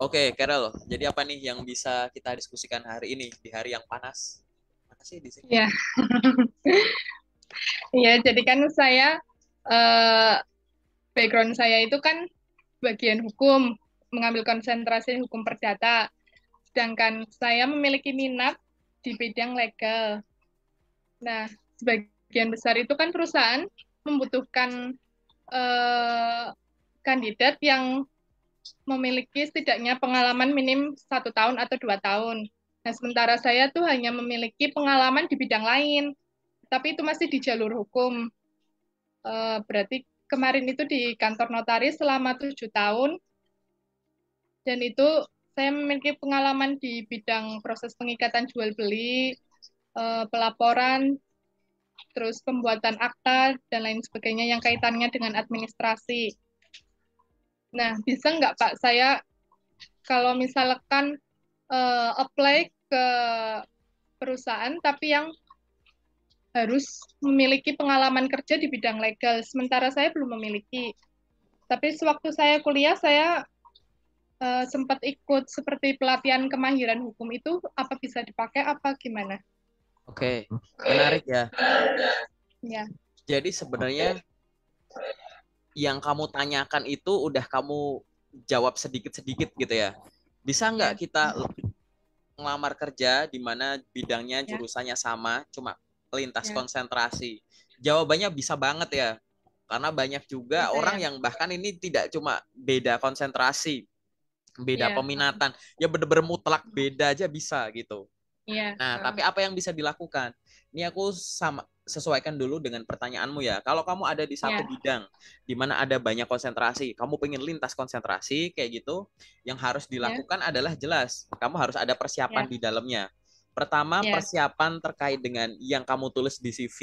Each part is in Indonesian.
Oke, Carol. Jadi apa nih yang bisa kita diskusikan hari ini di hari yang panas? Mana sih di sini? Ya, ya. Jadi kan saya eh, background saya itu kan bagian hukum, mengambil konsentrasi hukum perdata. Sedangkan saya memiliki minat di bidang legal. Nah, sebagian besar itu kan perusahaan membutuhkan eh, kandidat yang memiliki setidaknya pengalaman minim 1 tahun atau 2 tahun. Nah, sementara saya tuh hanya memiliki pengalaman di bidang lain, tapi itu masih di jalur hukum. Berarti kemarin itu di kantor notaris selama 7 tahun, dan itu saya memiliki pengalaman di bidang proses pengikatan jual beli, pelaporan, terus pembuatan akta, dan lain sebagainya yang kaitannya dengan administrasi. Nah, bisa nggak Pak, saya kalau misalkan apply ke perusahaan, tapi yang harus memiliki pengalaman kerja di bidang legal, sementara saya belum memiliki. Tapi sewaktu saya kuliah, saya sempat ikut seperti pelatihan kemahiran hukum itu, apa bisa dipakai apa gimana? Oke, menarik ya. Ya, Jadi sebenarnya yang kamu tanyakan itu udah kamu jawab sedikit-sedikit gitu ya. Bisa nggak ya, kita ngelamar kerja di mana bidangnya ya, jurusannya sama, cuma lintas ya, konsentrasi? Jawabannya bisa banget ya. Karena banyak juga bisa orang ya, yang bahkan ini tidak cuma beda konsentrasi, beda ya, peminatan, ya bener-bener mutlak beda aja bisa gitu. ya, Nah, tapi apa yang bisa dilakukan? Ini aku sama sesuaikan dulu dengan pertanyaanmu ya. Kalau kamu ada di satu ya, bidang di mana ada banyak konsentrasi, kamu pengen lintas konsentrasi kayak gitu, yang harus ya, dilakukan adalah jelas, kamu harus ada persiapan ya, di dalamnya. Pertama, ya, persiapan terkait dengan yang kamu tulis di CV,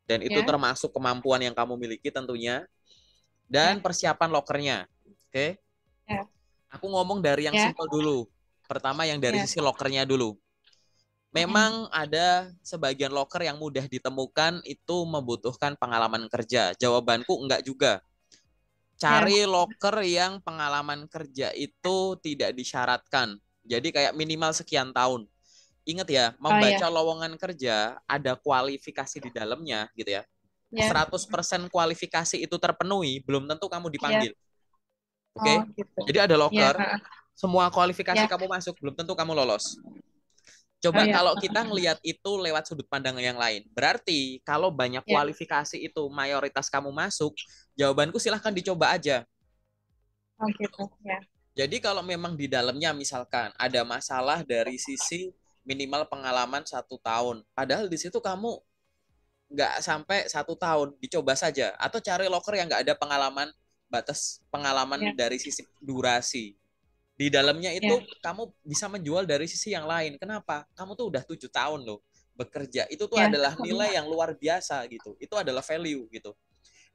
dan itu ya, termasuk kemampuan yang kamu miliki tentunya, dan ya, persiapan lokernya. Oke, ya, aku ngomong dari yang ya, simple dulu. Pertama yang dari ya, sisi lokernya dulu. mm, Memang ada sebagian loker yang mudah ditemukan itu membutuhkan pengalaman kerja. Jawabanku enggak juga. ya, Cari loker yang pengalaman kerja itu tidak disyaratkan. Jadi kayak minimal sekian tahun. Ingat ya, oh ya, membaca lowongan kerja ada kualifikasi di dalamnya gitu ya. ya, 100% kualifikasi itu terpenuhi, belum tentu kamu ya, dipanggil. oh Oke? gitu, Jadi ada ya, loker, semua kualifikasi ya, kamu masuk, belum tentu kamu lolos. oh Coba ya, kalau kita ngelihat itu lewat sudut pandang yang lain. Berarti kalau banyak ya, kualifikasi itu mayoritas kamu masuk, jawabanku silahkan dicoba aja. oh gitu, ya, Jadi kalau memang di dalamnya misalkan ada masalah dari sisi minimal pengalaman 1 tahun, padahal di situ kamu nggak sampai 1 tahun, dicoba saja. Atau cari loker yang nggak ada pengalaman, batas pengalaman ya, dari sisi durasi. Di dalamnya ya, itu kamu bisa menjual dari sisi yang lain. Kenapa? Kamu tuh udah 7 tahun loh bekerja. Itu tuh ya, adalah nilai yang luar biasa gitu. Itu adalah value gitu.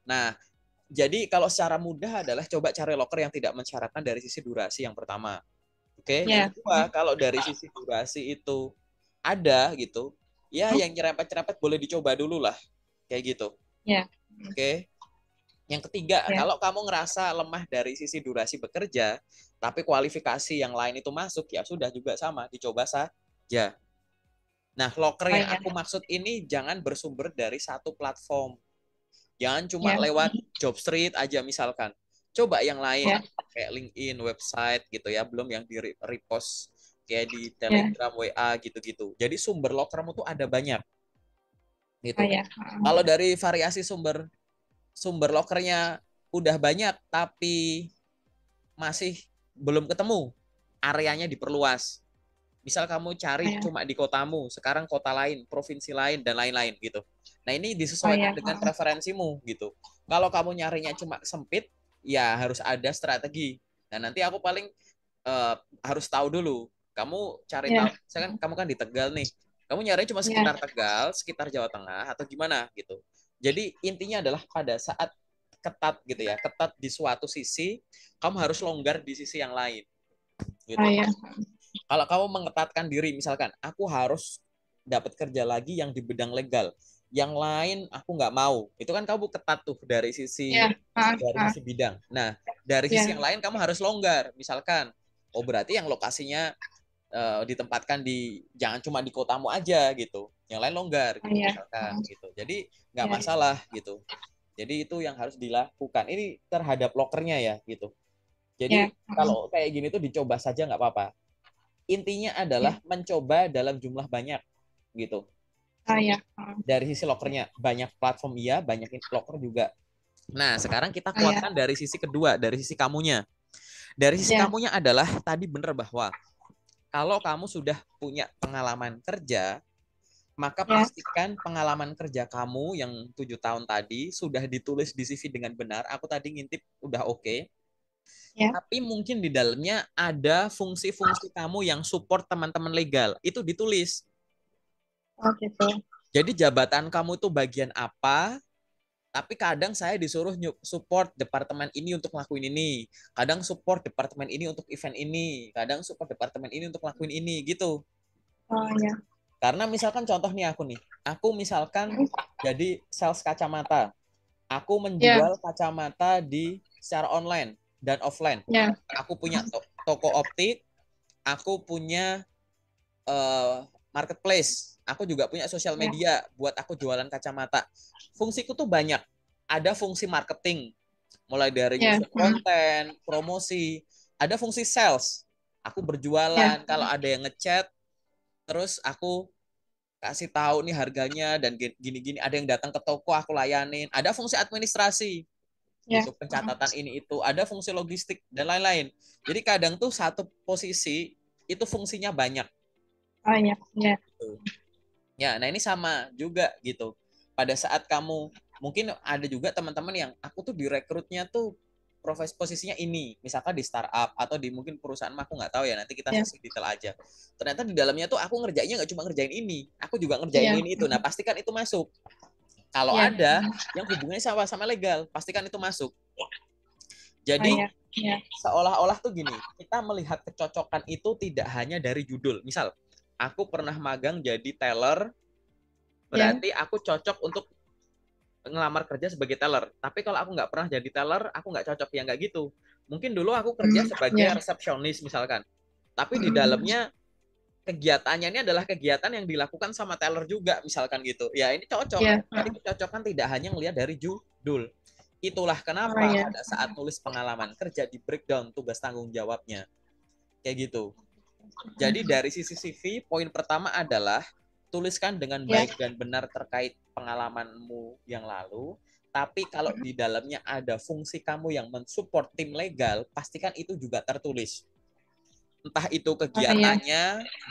Nah, jadi kalau secara mudah adalah coba cari loker yang tidak mensyaratkan dari sisi durasi yang pertama. Oke, yang ya, kedua, kalau dari sisi durasi itu ada gitu, ya yang nyerempet-nyerempet boleh dicoba dulu lah, kayak gitu. ya, Oke. Yang ketiga, ya, kalau kamu ngerasa lemah dari sisi durasi bekerja, tapi kualifikasi yang lain itu masuk, ya sudah juga sama, dicoba saja. Nah, locker oh yang ya, aku maksud ini jangan bersumber dari satu platform. Jangan cuma ya, lewat Jobstreet aja misalkan. Coba yang lain, ya, kayak LinkedIn, website gitu ya, belum yang di repost kayak di ya, Telegram, WA gitu-gitu. Jadi sumber lockermu tuh ada banyak oh gitu. ya, Kalau dari variasi sumber sumber lokernya udah banyak tapi masih belum ketemu, areanya diperluas. Misal kamu oh cari ya, cuma di kotamu, sekarang kota lain, provinsi lain, dan lain-lain gitu. Nah ini oh disesuaikan ya, dengan preferensimu gitu. Kalau kamu nyarinya cuma sempit, ya harus ada strategi. Nah nanti aku paling uh, harus tahu dulu. Kamu cari tahu, ya, misalkan kamu kan di Tegal nih, kamu nyari cuma ya, sekitar Tegal, sekitar Jawa Tengah, atau gimana gitu. Jadi intinya adalah pada saat ketat gitu ya, ketat di suatu sisi, kamu harus longgar di sisi yang lain oh gitu. ya, Kalau kamu mengetatkan diri, misalkan aku harus dapat kerja lagi yang di bidang legal, yang lain aku nggak mau, itu kan kamu ketat tuh ya, dari sisi bidang. Nah, dari sisi yang ya, lain kamu harus longgar, misalkan Oh berarti yang lokasinya ditempatkan di jangan cuma di kotamu aja gitu, yang lain longgar gitu Iya. misalkan gitu. Jadi nggak Iya. masalah gitu. Jadi itu yang harus dilakukan. Ini terhadap lokernya ya gitu. Iya. Jadi kalau kayak gini tuh dicoba saja nggak apa-apa. Intinya adalah Iya. mencoba dalam jumlah banyak gitu. Iya. Dari sisi lokernya banyak platform iya, banyak loker juga. Nah sekarang kita Iya. kuatkan dari sisi kedua, dari sisi kamunya. Dari sisi Iya. kamunya adalah tadi bener bahwa kalau kamu sudah punya pengalaman kerja, maka Iya. pastikan pengalaman kerja kamu yang 7 tahun tadi sudah ditulis di CV dengan benar. Aku tadi ngintip udah oke. Iya. Tapi mungkin di dalamnya ada fungsi-fungsi kamu yang support teman-teman legal. Itu ditulis. Oh gitu. Jadi jabatan kamu itu bagian apa, tapi kadang saya disuruh support departemen ini untuk ngelakuin ini. Kadang support departemen ini untuk event ini. Kadang support departemen ini untuk ngelakuin ini gitu. Oh iya. Karena misalkan contoh nih aku nih. Aku misalkan jadi sales kacamata. Aku Iya. menjual kacamata di secara online dan offline. Iya. Aku punya toko optik, aku punya marketplace, aku juga punya sosial Iya. media buat aku jualan kacamata. Fungsiku tuh banyak. Ada fungsi marketing, mulai dari Iya. nyusun konten, promosi. Ada fungsi sales. Aku Iya. berjualan, kalau ada yang ngechat, terus aku kasih tahu nih harganya dan gini-gini. Ada yang datang ke toko, aku layanin. Ada fungsi administrasi, Iya. gitu, pencatatan ini itu. Ada fungsi logistik dan lain-lain. Jadi kadang tuh satu posisi itu fungsinya banyak. Oh iya. Iya. Gitu. Ya, nah ini sama juga gitu. Pada saat kamu mungkin ada juga teman-teman yang aku tuh direkrutnya tuh profesi posisinya ini, misalkan di startup atau di mungkin perusahaan mah aku nggak tahu ya, nanti kita Iya. sesi detail aja. Ternyata di dalamnya tuh aku ngerjainnya nggak cuma ngerjain ini, aku juga ngerjain Iya. ini itu. Nah, pastikan itu masuk. Kalau Iya. ada yang hubungannya sama legal, pastikan itu masuk. Oh Jadi iya. Iya. seolah-olah tuh gini, kita melihat kecocokan itu tidak hanya dari judul. Misal, aku pernah magang jadi teller, Iya. berarti aku cocok untuk ngelamar kerja sebagai teller. Tapi kalau aku nggak pernah jadi teller, aku nggak cocok. Ya nggak gitu. Mungkin dulu aku kerja Iya. sebagai resepsionis misalkan. Tapi di dalamnya kegiatannya ini adalah kegiatan yang dilakukan sama teller juga misalkan gitu. Ya ini cocok. Iya. Jadi kecocokan tidak hanya ngelihat dari judul. Itulah Oh kenapa iya. pada saat nulis pengalaman kerja di breakdown tugas tanggung jawabnya. Kayak gitu. Jadi dari sisi CV, poin pertama adalah tuliskan dengan Iya. baik dan benar terkait pengalamanmu yang lalu. Tapi kalau di dalamnya ada fungsi kamu yang mensupport tim legal, pastikan itu juga tertulis. Entah itu Oh iya. kegiatannya,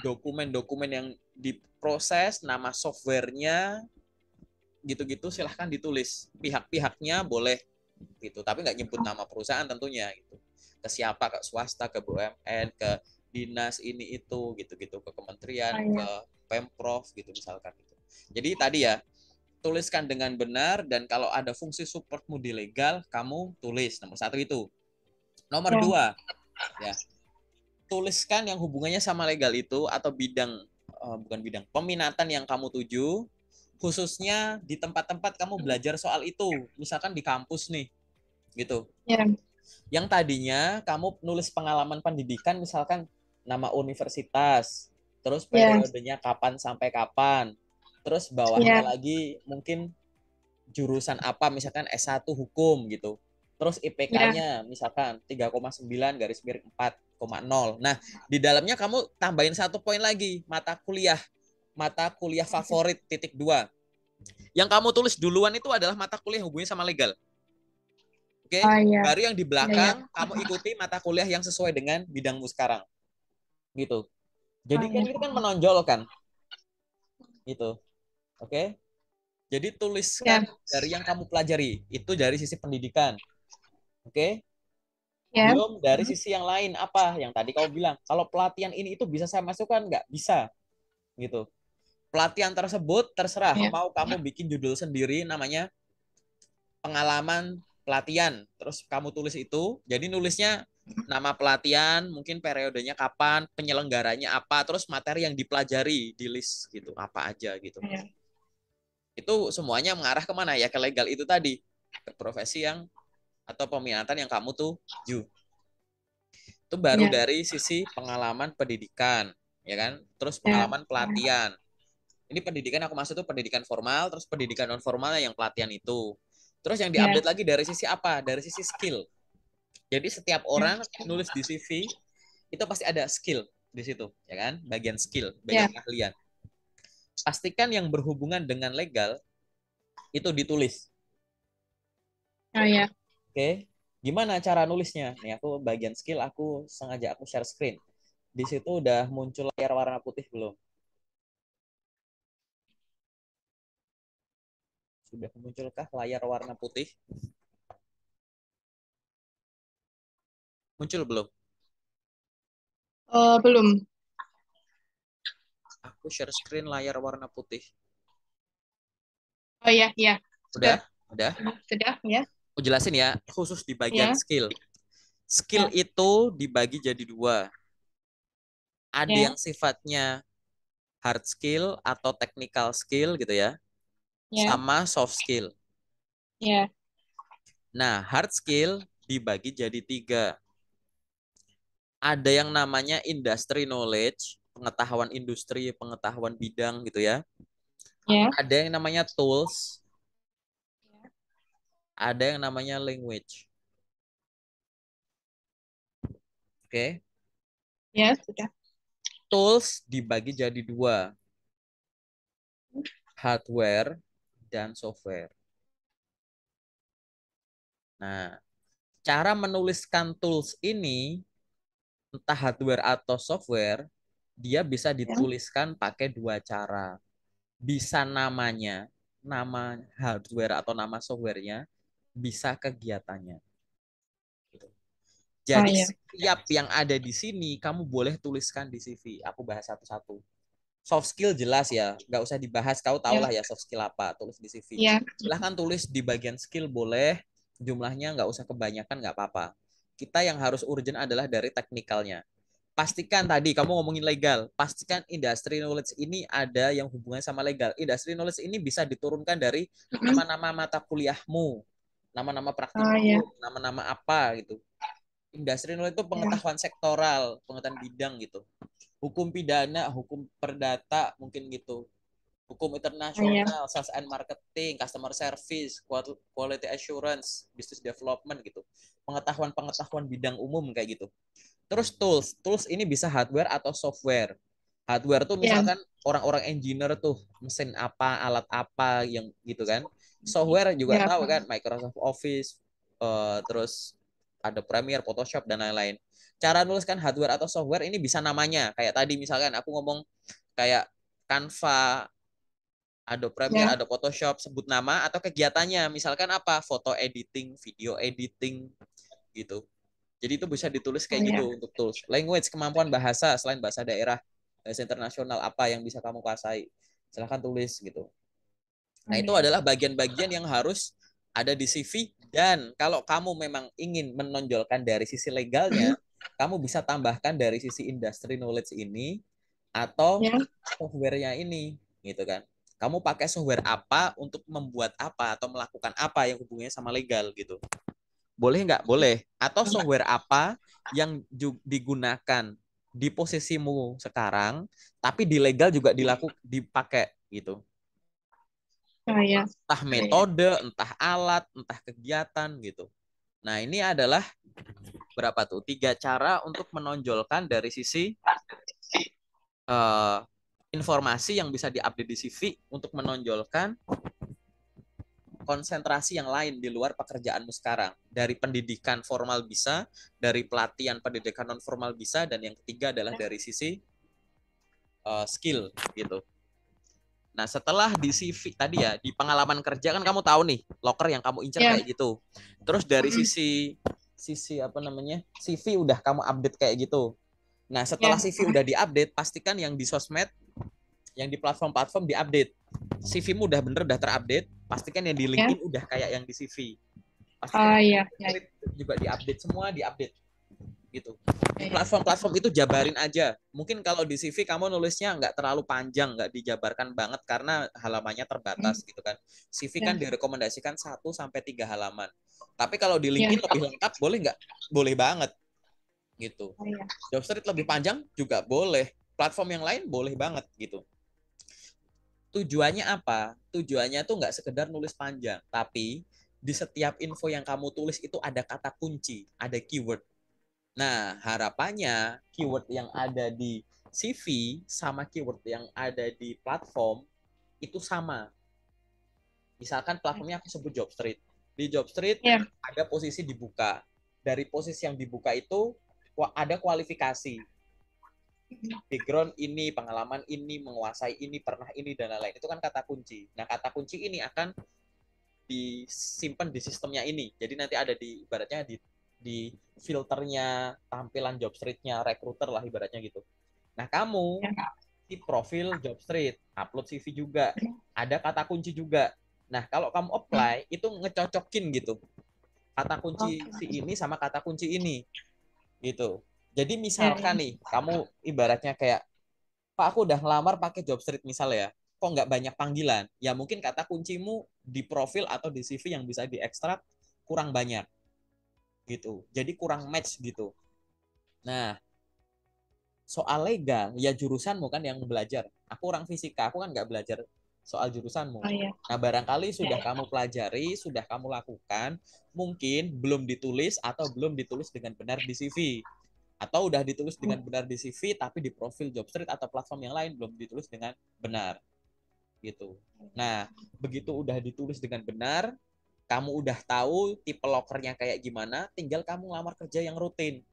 dokumen-dokumen yang diproses, nama softwarenya, gitu-gitu silahkan ditulis. Pihak-pihaknya boleh gitu, tapi nggak nyebut nama perusahaan tentunya gitu. Ke siapa, ke swasta, ke BUMN, ke dinas ini itu gitu-gitu, ke kementerian, Oh ke iya. pemprov gitu misalkan gitu. Jadi tadi ya, tuliskan dengan benar dan kalau ada fungsi supportmu di legal, kamu tulis. Nomor satu itu. Nomor Iya. dua, ya, tuliskan yang hubungannya sama legal itu atau bidang bukan bidang peminatan yang kamu tuju, khususnya di tempat-tempat kamu belajar soal itu, misalkan di kampus nih, gitu. Iya. Yang tadinya kamu nulis pengalaman pendidikan, misalkan nama universitas, terus Iya. periodenya kapan sampai kapan, terus bawahnya Iya. lagi mungkin jurusan apa, misalkan S1 hukum gitu. Terus Iya. IPK-nya misalkan 3,9 garis miring 4,0. Nah, di dalamnya kamu tambahin satu poin lagi, mata kuliah favorit titik dua. Yang kamu tulis duluan itu adalah mata kuliah hubungannya sama legal. Oke, Oh iya. baru yang di Iya. Iya. belakang kamu ikuti mata kuliah yang sesuai dengan bidangmu sekarang. Gitu. Oh Jadi kan iya. itu kan menonjol kan, gitu. Oke. Jadi tuliskan Iya. dari yang kamu pelajari, itu dari sisi pendidikan. Oke. Iya. Belum dari sisi yang lain apa? Yang tadi kamu bilang, kalau pelatihan ini itu bisa saya masukkan nggak? Bisa, gitu. Pelatihan tersebut terserah, Iya. mau kamu bikin judul sendiri namanya pengalaman pelatihan, terus kamu tulis itu, jadi nulisnya nama pelatihan, mungkin periodenya kapan, penyelenggaranya apa, terus materi yang dipelajari di list gitu, apa aja gitu. Iya. Itu semuanya mengarah kemana ya? Ke legal itu tadi, ke profesi yang atau peminatan yang kamu tuju. Itu baru Ya. dari sisi pengalaman pendidikan, ya kan? Terus Ya. pengalaman pelatihan. Ini pendidikan aku maksud tuh pendidikan formal, terus pendidikan non formalnya yang pelatihan itu. Terus yang Ya. diupdate lagi dari sisi apa? Dari sisi skill. Jadi setiap Ya. orang nulis di CV itu pasti ada skill di situ, ya kan? Bagian skill, bagian Ya. keahlian. Pastikan yang berhubungan dengan legal itu ditulis. Oh ya. Oke, gimana cara nulisnya? Nih aku bagian skill aku sengaja aku share screen. Di situ udah muncul layar warna putih belum? Sudah munculkah layar warna putih? Muncul belum? Belum. Aku share screen layar warna putih. Oh ya, ya. Sudah. Udah? Udah? Sudah, ya. Aku jelasin ya, khusus di bagian Ya. skill. Skill Ya. itu dibagi jadi dua. Ada Ya. yang sifatnya hard skill atau technical skill gitu ya, Ya. sama soft skill. Ya. Nah, hard skill dibagi jadi tiga. Ada yang namanya industry knowledge, pengetahuan industri, pengetahuan bidang gitu ya. Ya. Ada yang namanya tools, ada yang namanya language. Oke. Ya, sudah. Tools dibagi jadi dua, hardware dan software. Nah, cara menuliskan tools ini, entah hardware atau software, dia bisa Ya. dituliskan pakai dua cara. Bisa namanya, nama hardware atau nama softwarenya, bisa kegiatannya. Oh Jadi ya. setiap yang ada di sini, kamu boleh tuliskan di CV. Aku bahas satu-satu. Soft skill jelas ya, nggak usah dibahas. Kau tau Ya. lah ya soft skill apa, tulis di CV. Ya. Silahkan tulis di bagian skill boleh, jumlahnya nggak usah kebanyakan, nggak apa-apa. Kita yang harus urgent adalah dari teknikalnya. Pastikan tadi kamu ngomongin legal, pastikan industry knowledge ini ada yang hubungannya sama legal. Industry knowledge ini bisa diturunkan dari Mm-mm. nama-nama mata kuliahmu, nama-nama Oh ya. praktikum, nama-nama apa gitu. Industri knowledge itu Ya. pengetahuan sektoral, pengetahuan bidang gitu. Hukum pidana, hukum perdata mungkin gitu. Hukum Oh ya. internasional, sales and marketing, customer service, quality assurance, business development gitu. Pengetahuan-pengetahuan bidang umum kayak gitu. Terus tools, tools ini bisa hardware atau software. Hardware tuh Ya. misalkan orang-orang engineer tuh mesin apa, alat apa yang gitu kan. Software juga Ya. tahu kan, Microsoft Office, terus ada Premiere, Photoshop dan lain-lain. Cara nuliskan hardware atau software ini bisa namanya. Kayak tadi misalkan aku ngomong kayak Canva, Adobe Premiere, Ya. Adobe Photoshop, sebut nama atau kegiatannya. Misalkan apa? Foto editing, video editing gitu. Jadi itu bisa ditulis Oh kayak ya. gitu untuk tools. Language, kemampuan bahasa selain bahasa daerah, bahasa internasional apa yang bisa kamu kuasai. Silahkan tulis gitu. Oh Nah, itu ya. adalah bagian-bagian yang harus ada di CV dan kalau kamu memang ingin menonjolkan dari sisi legalnya, Mm-mm. kamu bisa tambahkan dari sisi industry knowledge ini atau Ya. software-nya ini gitu kan. Kamu pakai software apa untuk membuat apa atau melakukan apa yang hubungannya sama legal gitu. Boleh nggak? Boleh. Atau software apa yang digunakan di posisimu sekarang, tapi di legal juga dipakai gitu. Oh ya. Entah Ya. metode, entah alat, entah kegiatan gitu. Nah, ini adalah berapa tuh? Tiga cara untuk menonjolkan dari sisi uh, informasi yang bisa diupdate di CV untuk menonjolkan konsentrasi yang lain di luar pekerjaanmu sekarang. Dari pendidikan formal bisa, dari pelatihan pendidikan non formal bisa, dan yang ketiga adalah dari sisi skill gitu. Nah, setelah di CV tadi ya, di pengalaman kerja kan kamu tahu nih, loker yang kamu incer Ya. kayak gitu. Terus dari Mm-mm. sisi apa namanya? CV udah kamu update kayak gitu. Nah, setelah Ya. CV udah diupdate, pastikan yang di sosmed, yang di platform-platform diupdate. CV-mu udah bener udah terupdate, pastikan yang di Ya. LinkedIn udah kayak yang di CV. Pastikan Oh yang ya. Ya. juga diupdate, semua diupdate gitu. Di Ya. platform-platform itu jabarin aja. Mungkin kalau di CV kamu nulisnya nggak terlalu panjang, nggak dijabarkan banget karena halamannya Mm. terbatas gitu kan. CV kan Ya. direkomendasikan 1 sampai 3 halaman. Tapi kalau di Ya. LinkedIn lebih lengkap, boleh nggak? Boleh banget gitu. Oh, iya. Job street lebih panjang juga boleh, platform yang lain boleh banget gitu. Tujuannya apa? Tujuannya tuh nggak sekedar nulis panjang, tapi di setiap info yang kamu tulis itu ada kata kunci, ada keyword. Nah, harapannya keyword yang ada di CV sama keyword yang ada di platform itu sama. Misalkan platformnya aku sebut job street. Di job street Ya. ada posisi dibuka. Dari posisi yang dibuka itu ada kualifikasi. Background ini, pengalaman ini, menguasai ini, pernah ini, dan lain-lain. Itu kan kata kunci. Nah, kata kunci ini akan disimpan di sistemnya ini. Jadi nanti ada di ibaratnya di filternya tampilan job street-nya recruiter lah ibaratnya gitu. Nah, kamu Ya. di profil job street, upload CV juga, ada kata kunci juga. Nah, kalau kamu apply itu ngecocokin gitu. Kata kunci si ini sama kata kunci ini gitu. Jadi misalkan nih, kamu ibaratnya kayak, Pak aku udah ngelamar pakai job street misalnya ya, kok nggak banyak panggilan? Ya mungkin kata kuncimu di profil atau di CV yang bisa diekstrak kurang banyak gitu. Jadi kurang match gitu. Nah, soal legal, ya jurusanmu kan yang belajar. Aku orang fisika, aku kan nggak belajar soal jurusanmu. Oh, iya. Nah, barangkali sudah kamu pelajari, sudah kamu lakukan, mungkin belum ditulis atau belum ditulis dengan benar di CV. Atau udah ditulis dengan benar di CV, tapi di profil Jobstreet atau platform yang lain belum ditulis dengan benar. Gitu. Nah, begitu udah ditulis dengan benar, kamu udah tahu tipe lokernya kayak gimana, tinggal kamu lamar kerja yang rutin.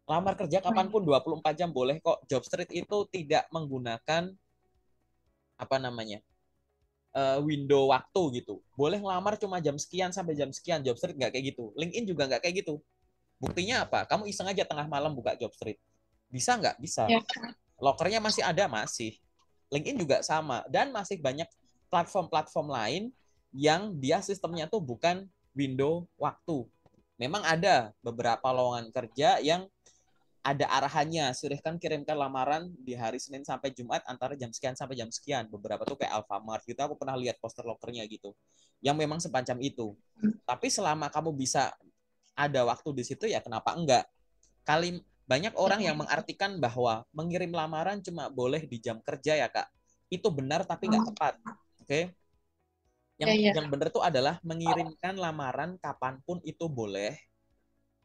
Lamar kerja kapanpun 24 jam boleh kok. Jobstreet itu tidak menggunakan apa namanya window waktu gitu. Boleh ngelamar cuma jam sekian sampai jam sekian. Jobstreet nggak kayak gitu. LinkedIn juga nggak kayak gitu. Buktinya apa? Kamu iseng aja tengah malam buka Jobstreet. Bisa nggak? Bisa. Ya. Lokernya masih ada? Masih. LinkedIn juga sama. Dan masih banyak platform-platform lain yang dia sistemnya tuh bukan window waktu. Memang ada beberapa lowongan kerja yang ada arahannya, silahkan kirimkan lamaran di hari Senin sampai Jumat antara jam sekian sampai jam sekian. Beberapa tuh kayak Alfamart gitu, aku pernah lihat poster lokernya gitu. Yang memang semacam itu. Tapi selama kamu bisa ada waktu di situ ya kenapa enggak? Banyak orang yang mengartikan bahwa mengirim lamaran cuma boleh di jam kerja ya Kak. Itu benar tapi nggak tepat. Oke? Yang benar tuh adalah mengirimkan lamaran kapanpun itu boleh,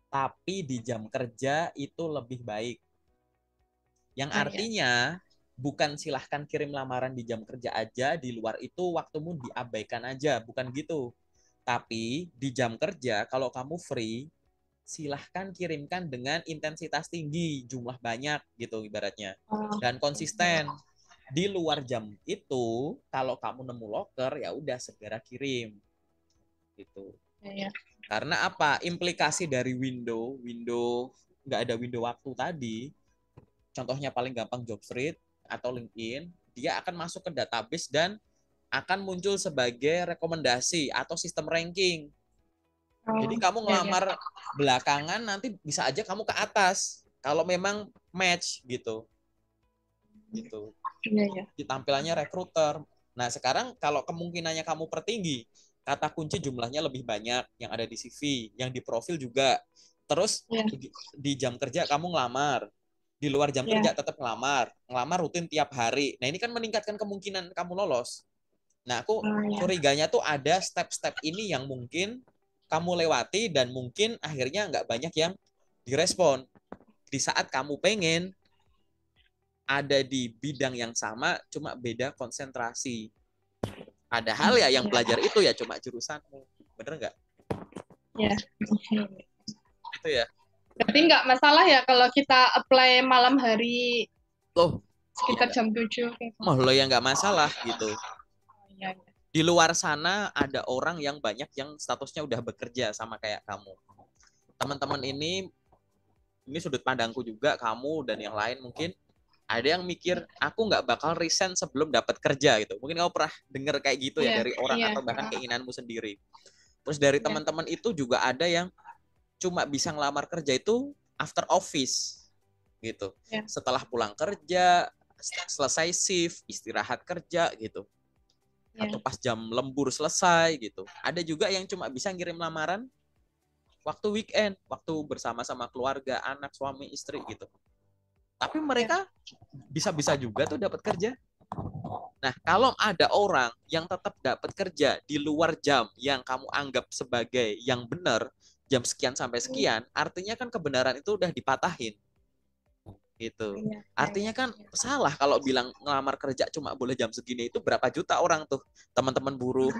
tapi di jam kerja itu lebih baik. Yang artinya bukan silahkan kirim lamaran di jam kerja aja, di luar itu waktumu diabaikan aja, bukan gitu. Tapi di jam kerja kalau kamu free, silahkan kirimkan dengan intensitas tinggi, jumlah banyak gitu ibaratnya. Dan konsisten. Di luar jam itu, kalau kamu nemu loker, ya udah segera kirim. Gitu. Karena apa? Implikasi dari window nggak ada window waktu tadi, contohnya paling gampang Jobstreet atau LinkedIn, dia akan masuk ke database dan akan muncul sebagai rekomendasi atau sistem ranking. Jadi kamu ngelamar belakangan nanti bisa aja kamu ke atas kalau memang match gitu. Gitu. Di tampilannya recruiter. Nah, sekarang kalau kemungkinannya kamu pertinggi, kata kunci jumlahnya lebih banyak yang ada di CV, yang di profil juga. Terus di jam kerja kamu ngelamar, di luar jam kerja tetap ngelamar rutin tiap hari. Nah, ini kan meningkatkan kemungkinan kamu lolos. Nah, aku curiganya tuh ada step-step ini yang mungkin kamu lewati dan mungkin akhirnya nggak banyak yang direspon. Di saat kamu pengen ada di bidang yang sama, cuma beda konsentrasi. Padahal ya yang belajar itu ya cuma jurusanmu. Bener nggak? Ya. Itu ya. Berarti nggak masalah ya kalau kita apply malam hari Loh, sekitar ya, jam 7. Mah lo ya nggak masalah gitu. Ya. Di luar sana ada orang yang banyak yang statusnya udah bekerja sama kayak kamu. Teman-teman ini sudut pandangku juga, kamu dan yang lain mungkin ada yang mikir aku nggak bakal resign sebelum dapat kerja gitu. Mungkin kamu pernah dengar kayak gitu ya dari orang atau bahkan keinginanmu sendiri. Terus dari teman-teman itu juga ada yang cuma bisa ngelamar kerja itu after office gitu. Setelah pulang kerja, selesai shift, istirahat kerja gitu. Atau pas jam lembur selesai gitu. Ada juga yang cuma bisa ngirim lamaran waktu weekend, waktu bersama-sama keluarga, anak, suami, istri gitu. Tapi Ya. mereka bisa-bisa juga tuh dapat kerja. Nah, kalau ada orang yang tetap dapat kerja di luar jam yang kamu anggap sebagai yang benar, jam sekian sampai sekian, artinya kan kebenaran itu udah dipatahin gitu. Iya, iya, Artinya kan iya. salah kalau bilang ngelamar kerja cuma boleh jam segini, itu berapa juta orang tuh, teman-teman buruh,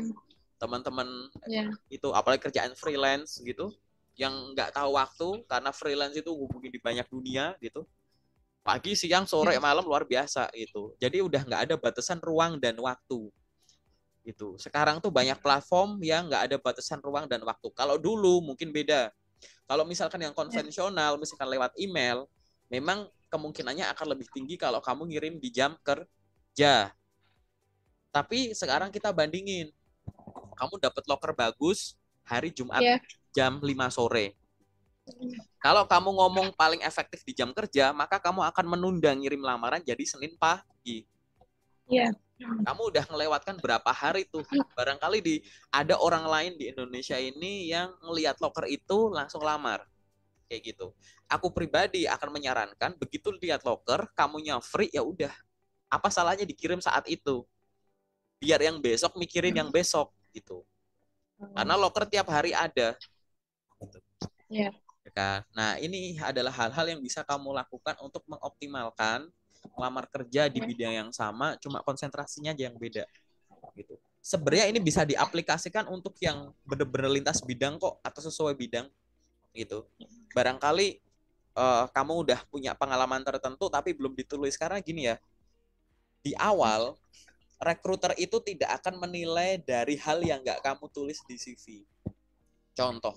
teman-teman Iya, itu apalagi kerjaan freelance gitu, yang nggak tahu waktu karena freelance itu hubungi di banyak dunia gitu. Pagi, siang, sore, iya, malam luar biasa itu. Jadi udah nggak ada batasan ruang dan waktu gitu. Sekarang tuh banyak platform yang nggak ada batasan ruang dan waktu. Kalau dulu mungkin beda. Kalau misalkan yang iya, konvensional, misalkan lewat email, memang kemungkinannya akan lebih tinggi kalau kamu ngirim di jam kerja. Tapi sekarang kita bandingin, kamu dapat loker bagus hari Jumat iya. jam 5 sore. Kalau kamu ngomong paling efektif di jam kerja, maka kamu akan menunda ngirim lamaran jadi Senin pagi. Iya. Kamu udah melewatkan berapa hari tuh? Barangkali ada orang lain di Indonesia ini yang ngelihat loker itu langsung lamar. Kayak gitu. Aku pribadi akan menyarankan begitu lihat loker, kamunya free ya udah. Apa salahnya dikirim saat itu? Biar yang besok mikirin yang besok gitu. Karena loker tiap hari ada. Gitu. Iya. Ya kan? Nah, ini adalah hal-hal yang bisa kamu lakukan untuk mengoptimalkan melamar kerja di bidang yang sama, cuma konsentrasinya aja yang beda. Gitu. Sebenarnya ini bisa diaplikasikan untuk yang benar-benar lintas bidang kok atau sesuai bidang gitu. Barangkali kamu udah punya pengalaman tertentu tapi belum ditulis karena gini ya. Di awal rekruter itu tidak akan menilai dari hal yang nggak kamu tulis di CV. Contoh,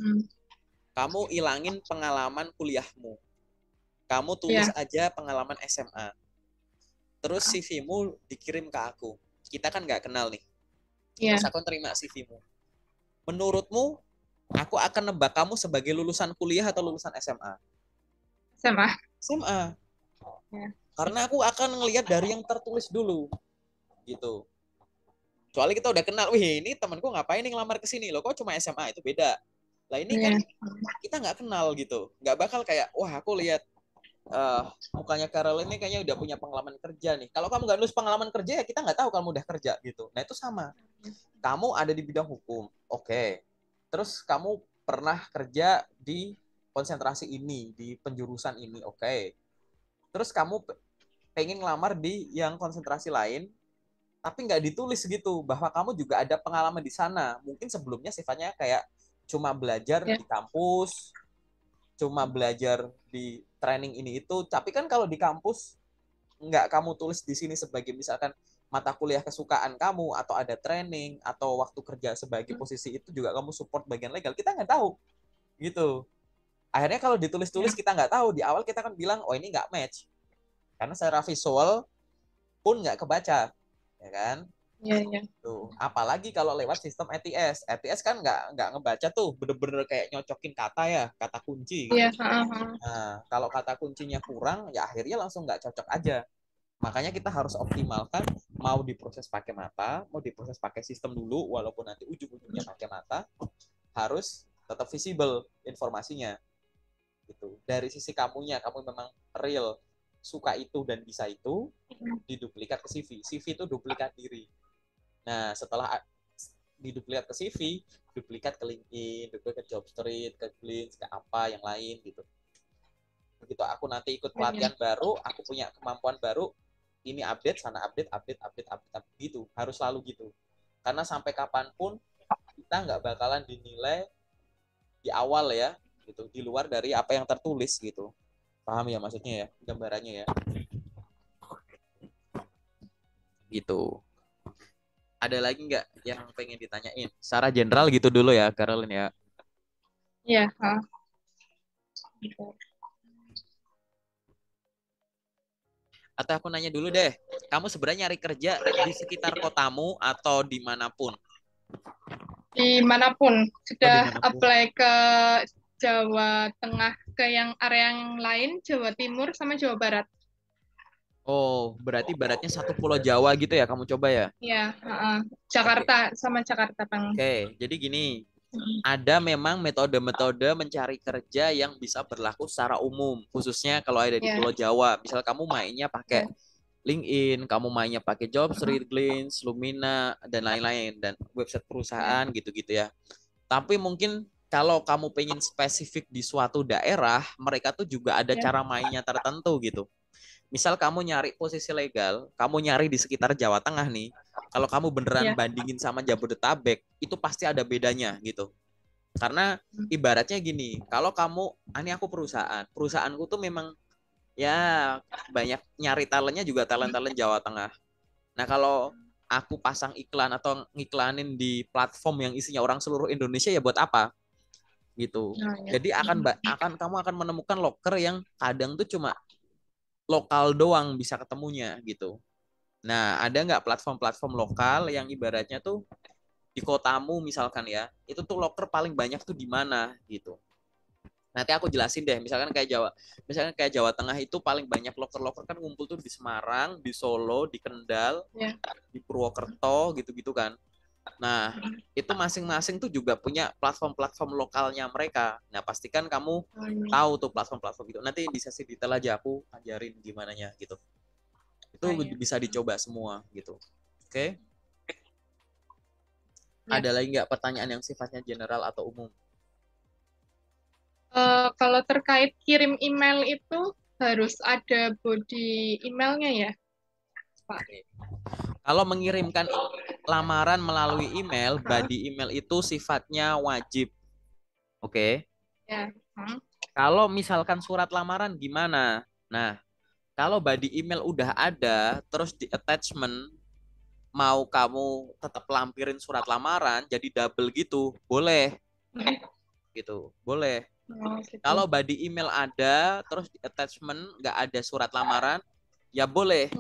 kamu ilangin pengalaman kuliahmu. Kamu tulis Iya. aja pengalaman SMA. Terus CV-mu dikirim ke aku. Kita kan nggak kenal nih. Iya. Terus aku terima CV-mu. Menurutmu, aku akan nebak kamu sebagai lulusan kuliah atau lulusan SMA? Sama. SMA. Ya. Karena aku akan ngelihat dari yang tertulis dulu. Gitu. Soalnya kita udah kenal, wih ini temanku ngapain nih ngelamar ke sini loh, kok cuma SMA, itu beda. Lah ini kan Iya. kita nggak kenal gitu. Nggak bakal kayak, wah aku lihat mukanya Carol ini kayaknya udah punya pengalaman kerja nih. Kalau kamu nggak nulis pengalaman kerja ya kita nggak tahu kamu udah kerja gitu. Nah itu sama. Kamu ada di bidang hukum, oke. Terus kamu pernah kerja di konsentrasi ini, di penjurusan ini, oke. Terus kamu pengen ngelamar di yang konsentrasi lain, tapi nggak ditulis gitu bahwa kamu juga ada pengalaman di sana. Mungkin sebelumnya sifatnya kayak cuma belajar Iya. di kampus, cuma belajar di training ini itu. Tapi kan kalau di kampus nggak kamu tulis di sini sebagai misalkan mata kuliah kesukaan kamu atau ada training atau waktu kerja sebagai posisi itu juga kamu support bagian legal, kita nggak tahu gitu. Akhirnya kalau Iya. ditulis-tulis kita nggak tahu, di awal kita kan bilang oh ini nggak match karena secara visual pun nggak kebaca, ya kan. Iya. Iya. Tuh, apalagi kalau lewat sistem ETS. ETS kan nggak ngebaca tuh, bener-bener kayak nyocokin kata ya, kata kunci Iya. gitu. Nah, kalau kata kuncinya kurang, ya akhirnya langsung nggak cocok aja. Makanya kita harus optimalkan, mau diproses pakai mata, mau diproses pakai sistem dulu, walaupun nanti ujung-ujungnya pakai mata, harus tetap visible informasinya. Gitu. Dari sisi kamunya, kamu memang real suka itu dan bisa itu, diduplikat ke CV. CV itu duplikat diri. Nah, setelah diduplikat ke CV, duplikat ke LinkedIn, duplikat ke Jobstreet, ke Glints, ke apa yang lain gitu. Begitu aku nanti ikut Iya. pelatihan baru, aku punya kemampuan baru, ini update, sana update, update, update, update, update gitu. Harus selalu gitu. Karena sampai kapanpun kita nggak bakalan dinilai di awal ya, gitu. Di luar dari apa yang tertulis gitu. Paham ya maksudnya ya, gambarannya ya. Gitu. Ada lagi nggak yang pengen ditanyain? Secara general gitu dulu ya, Caroline ya. Iya. Atau aku nanya dulu deh, kamu sebenarnya nyari kerja di sekitar kotamu atau dimanapun? Dimanapun Oh, sudah dimanapun. apply ke Jawa Tengah, ke yang area yang lain, Jawa Timur sama Jawa Barat. Oh, berarti baratnya satu pulau Jawa gitu ya kamu coba ya? Ya, Oke. Jakarta sama Jakarta Bang. Oke, jadi gini. ada memang metode-metode mencari kerja yang bisa berlaku secara umum, khususnya kalau ada di Ya, Pulau Jawa. Misal kamu mainnya pakai ya. LinkedIn, kamu mainnya pakai Jobstreet, Glints, Lumina, dan lain-lain, dan website Ya. perusahaan gitu-gitu ya. Tapi mungkin kalau kamu pengen spesifik di suatu daerah, mereka tuh juga ada Ya. cara mainnya tertentu gitu. Misal kamu nyari posisi legal, kamu nyari di sekitar Jawa Tengah nih, kalau kamu beneran Ya. bandingin sama Jabodetabek, itu pasti ada bedanya gitu. Karena ibaratnya gini, kalau kamu, ini aku perusahaanku tuh memang ya banyak nyari talentnya juga talent-talent Jawa Tengah. Nah kalau aku pasang iklan atau ngiklanin di platform yang isinya orang seluruh Indonesia ya buat apa gitu. Oh, ya. Jadi kamu akan menemukan loker yang kadang tuh cuma lokal doang bisa ketemunya gitu. Nah, ada nggak platform-platform lokal yang ibaratnya tuh di kotamu misalkan ya, itu tuh loker paling banyak tuh di mana gitu. Nanti aku jelasin deh, misalkan kayak Jawa Tengah itu paling banyak loker-loker kan ngumpul tuh di Semarang, di Solo, di Kendal, Ya. di Purwokerto gitu-gitu kan. Nah, itu masing-masing tuh juga punya platform-platform lokalnya mereka. Nah, pastikan kamu Oh, ya. tahu tuh platform-platform itu. Nanti di sesi detail aja aku ajarin gimana nya gitu. Itu Oh, ya. bisa dicoba semua gitu. Oke? Ya. Ada lagi nggak pertanyaan yang sifatnya general atau umum? Kalau terkait kirim email itu harus ada body emailnya ya, Pak? Oke. Kalau mengirimkan lamaran melalui email, Hah? body email itu sifatnya wajib. Oke. Ya. Hah? Kalau misalkan surat lamaran gimana? Nah, kalau body email udah ada, terus di attachment mau kamu tetap lampirin surat lamaran jadi double gitu, boleh gitu, boleh. Oh, gitu. Kalau body email ada, terus di attachment nggak ada surat lamaran, ya boleh,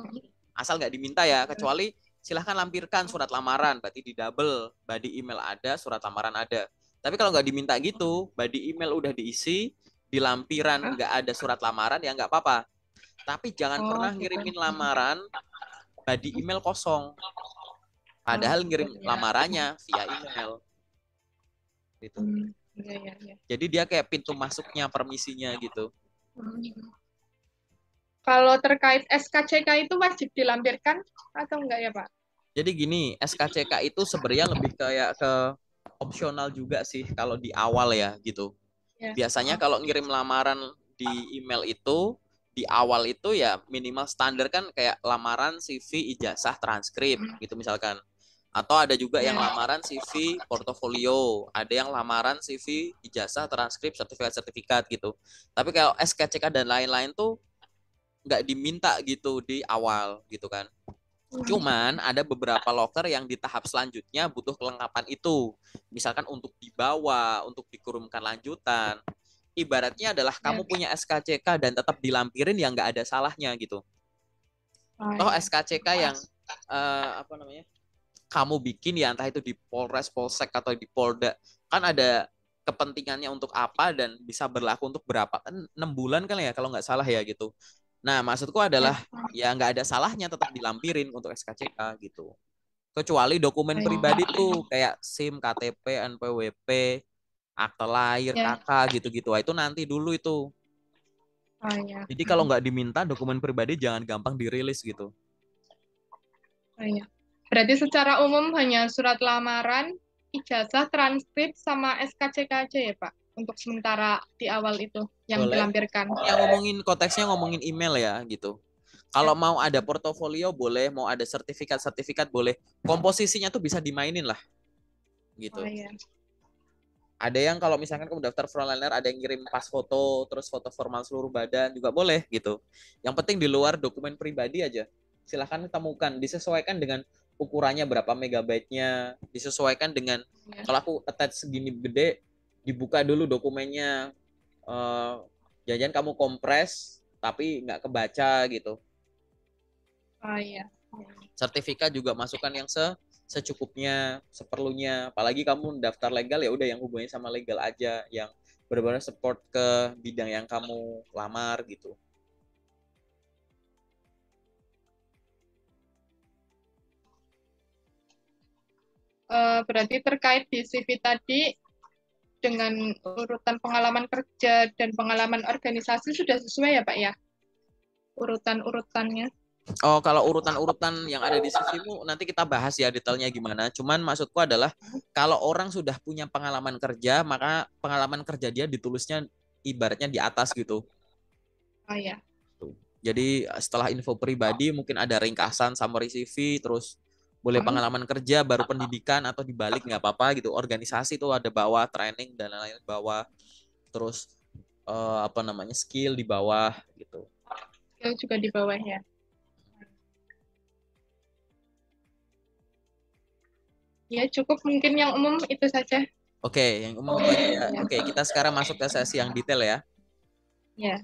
asal nggak diminta ya, kecuali silahkan lampirkan surat lamaran, berarti di double, body email ada, surat lamaran ada. Tapi kalau nggak diminta gitu, body email udah diisi, di lampiran Hah? nggak ada surat lamaran, ya nggak apa-apa. Tapi jangan Oh, pernah gitu. ngirimin lamaran body email kosong. Oh, Padahal gitu ngirim ya. lamarannya via email gitu. Iya, iya, iya. Jadi dia kayak pintu masuknya, permisinya gitu. Hmm. Kalau terkait SKCK itu wajib dilampirkan atau enggak ya, Pak? Jadi gini, SKCK itu sebenarnya lebih kayak ke opsional juga sih kalau di awal ya gitu. Ya. Biasanya Oh, kalau ngirim lamaran di email itu di awal itu ya minimal standar kan kayak lamaran, CV, ijazah, transkrip gitu misalkan. Atau ada juga yang ya. lamaran CV, portofolio, ada yang lamaran CV, ijazah, transkrip, sertifikat-sertifikat gitu. Tapi kalau SKCK dan lain-lain tuh nggak diminta gitu di awal gitu kan. Cuman ada beberapa loker yang di tahap selanjutnya butuh kelengkapan itu. Misalkan untuk dibawa, untuk dikurumkan lanjutan. Ibaratnya adalah kamu Ya. punya SKCK dan tetap dilampirin yang nggak ada salahnya gitu. Oh, Toh ya. SKCK yang apa namanya kamu bikin ya entah itu di Polres, Polsek atau di Polda kan ada kepentingannya untuk apa dan bisa berlaku untuk berapa kan 6 bulan kan ya kalau nggak salah ya gitu. Nah maksudku Ya. adalah ya nggak ada salahnya tetap dilampirin untuk SKCK gitu. Kecuali dokumen Oh, pribadi ya. tuh kayak SIM, KTP, NPWP, akte lahir, Ya. KK gitu-gitu. Itu nanti dulu itu. Oh, ya. Jadi kalau nggak diminta dokumen pribadi jangan gampang dirilis gitu. Oh, ya. Berarti secara umum hanya surat lamaran, ijazah, transkrip, sama SKCK aja ya, Pak? Untuk sementara di awal itu yang Boleh. dilampirkan. Ini yang ngomongin konteksnya ngomongin email ya gitu. Ya. Kalau mau ada portofolio boleh, mau ada sertifikat-sertifikat boleh. Komposisinya tuh bisa dimainin lah Oh, gitu. ya. Ada yang kalau misalkan kamu daftar frontliner ada yang ngirim pas foto, terus foto formal seluruh badan juga boleh gitu. Yang penting di luar dokumen pribadi aja. Silahkan temukan, disesuaikan dengan ukurannya berapa megabyte-nya, disesuaikan dengan Ya. kalau aku attach segini gede, dibuka dulu dokumennya. Eh, jangan kamu kompres tapi nggak kebaca gitu. Oh, iya. Sertifikat juga masukkan yang secukupnya, seperlunya. Apalagi kamu daftar legal ya udah yang hubungannya sama legal aja, yang benar-benar support ke bidang yang kamu lamar gitu. Berarti terkait di CV tadi, dengan urutan pengalaman kerja dan pengalaman organisasi sudah sesuai ya Pak ya? Urutan-urutannya. Oh, kalau urutan-urutan yang ada di CV-mu nanti kita bahas ya detailnya gimana. Cuman maksudku adalah kalau orang sudah punya pengalaman kerja, maka pengalaman kerja dia ditulisnya ibaratnya di atas gitu. Oh ya. Jadi setelah info pribadi mungkin ada ringkasan summary CV, terus boleh pengalaman kerja, baru pendidikan atau dibalik nggak apa-apa gitu. Organisasi itu ada bawah, training dan lain-lain bawah, terus apa namanya skill di bawah gitu. Skill juga di bawah ya. Ya cukup mungkin yang umum itu saja. Oke, yang umum itu aja ya. Oke, kita sekarang masuk ke sesi yang detail ya. Ya.